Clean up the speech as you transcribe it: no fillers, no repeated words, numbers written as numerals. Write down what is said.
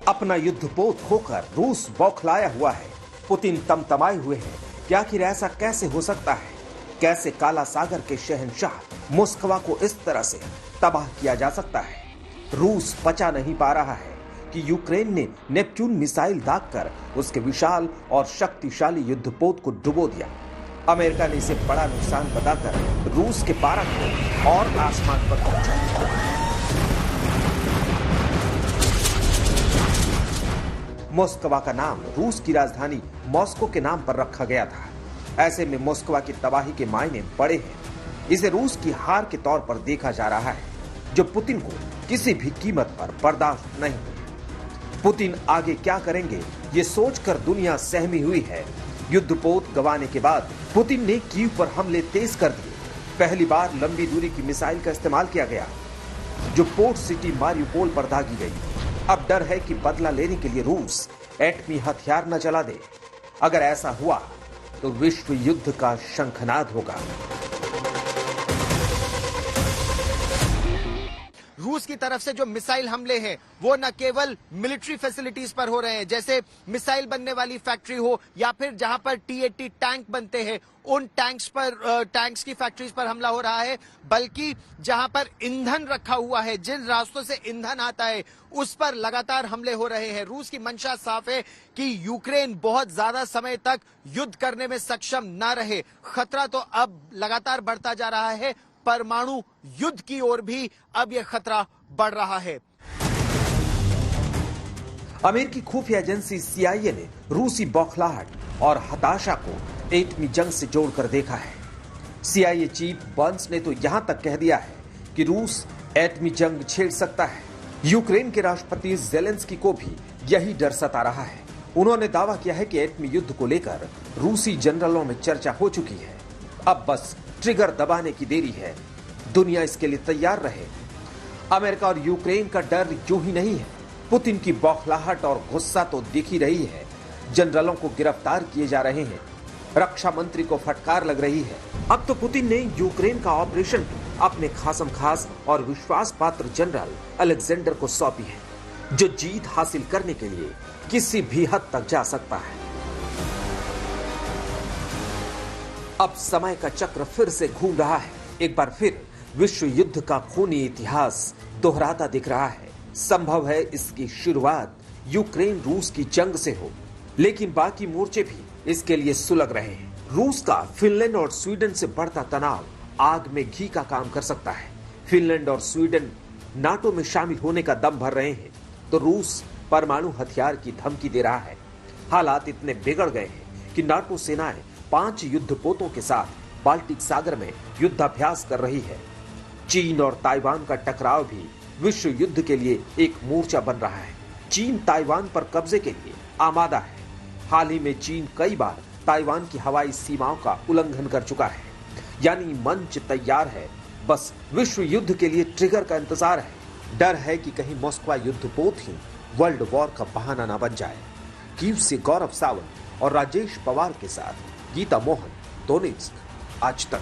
अपना युद्धपोत खोकर रूस बौखलाया हुआ है। पुतिन तमतमाए हुए हैं कि आखिर ऐसा कैसे हो सकता है। कैसे काला सागर के शहंशाह मॉस्को को इस तरह से तबाह किया जा सकता है। रूस पचा नहीं पा रहा है कि यूक्रेन ने नेपच्यून मिसाइल दागकर उसके विशाल और शक्तिशाली युद्धपोत को डुबो दिया। अमेरिका ने इसे बड़ा नुकसान बताकर रूस के पारा को और आसमान पर पहुंचा। मॉस्को का नाम रूस की राजधानी मॉस्को के नाम पर रखा गया था। ऐसे में मॉस्को की तबाही के मायने बड़े हैं। इसे रूस की हार के तौर पर देखा जा रहा है, जो पुतिन को किसी भी कीमत पर बर्दाश्त नहीं हुई। पुतिन आगे क्या करेंगे, ये सोचकर दुनिया सहमी हुई है। युद्धपोत गंवाने के बाद पुतिन ने कीव पर हमले तेज कर दिए। पहली बार लंबी दूरी की मिसाइल का इस्तेमाल किया गया, जो पोर्ट सिटी मारियुपोल पर दागी गई। अब डर है कि बदला लेने के लिए रूस एटमी हथियार न चला दे। अगर ऐसा हुआ तो विश्व युद्ध का शंखनाद होगा। रूस की तरफ से जो मिसाइल हमले हैं वो न केवल मिलिट्री फैसिलिटीज पर हो रहे हैं, जैसे मिसाइल बनने वाली फैक्ट्री हो या फिर जहां पर T-80 टैंक बनते हैं उन टैंक्स की फैक्ट्रीज पर हमला हो रहा है, बल्कि जहां पर ईंधन रखा हुआ है, जिन रास्तों से ईंधन आता है उस पर लगातार हमले हो रहे हैं। रूस की मंशा साफ है कि यूक्रेन बहुत ज्यादा समय तक युद्ध करने में सक्षम न रहे। खतरा तो अब लगातार बढ़ता जा रहा है। परमाणु युद्ध की ओर भी अब यह खतरा बढ़ रहा है। अमेरिकी खुफिया एजेंसी CIA ने रूसी बौखलाहट और हताशा को एटमी जंग से जोड़कर देखा है। CIA चीफ बर्न्स ने तो यहां तक कह दिया है कि रूस एटमी जंग छेड़ सकता है। यूक्रेन के राष्ट्रपति ज़ेलेंस्की को भी यही डर सता रहा है। उन्होंने दावा किया है कि एटमी युद्ध को लेकर रूसी जनरलों में चर्चा हो चुकी है। अब बस ट्रिगर दबाने की देरी है। दुनिया इसके लिए तैयार रहे। अमेरिका और यूक्रेन का डर यूं ही नहीं है। पुतिन की बौखलाहट और गुस्सा तो दिख ही रही है। जनरलों को गिरफ्तार किए जा रहे हैं। रक्षा मंत्री को फटकार लग रही है। अब तो पुतिन ने यूक्रेन का ऑपरेशन अपने खासम खास और विश्वास पात्र जनरल अलेक्जेंडर को सौंपी है, जो जीत हासिल करने के लिए किसी भी हद तक जा सकता है। अब समय का चक्र फिर से घूम रहा है। एक बार फिर विश्व युद्ध का खूनी इतिहास दोहराता दिख रहा है। संभव है इसकी शुरुआत यूक्रेन रूस की जंग से हो, लेकिन बाकी मोर्चे भी इसके लिए सुलग रहे हैं। रूस का फिनलैंड और स्वीडन से बढ़ता तनाव आग में घी का काम कर सकता है। फिनलैंड और स्वीडन नाटो में शामिल होने का दम भर रहे हैं, तो रूस परमाणु हथियार की धमकी दे रहा है। हालात इतने बिगड़ गए हैं कि नाटो सेनाएं 5 युद्धपोतों के साथ बाल्टिक सागर में युद्धाभ्यास कर रही है। चीन और ताइवान का टकराव भी विश्व युद्ध के लिए एक मोर्चा बन रहा है। चीन ताइवान पर कब्जे के लिए आमादा है। हाल ही में चीन कई बार ताइवान की हवाई सीमाओं का उल्लंघन कर चुका है। यानी मंच तैयार है, बस विश्व युद्ध के लिए ट्रिगर का इंतजार है। डर है कि कहीं मॉस्को युद्धपोत ही वर्ल्ड वॉर का बहाना ना बन जाए। कीव से गौरव सावंत और राजेश पवार के साथ गीता मोहन, दोनेत्स्क, आज तक।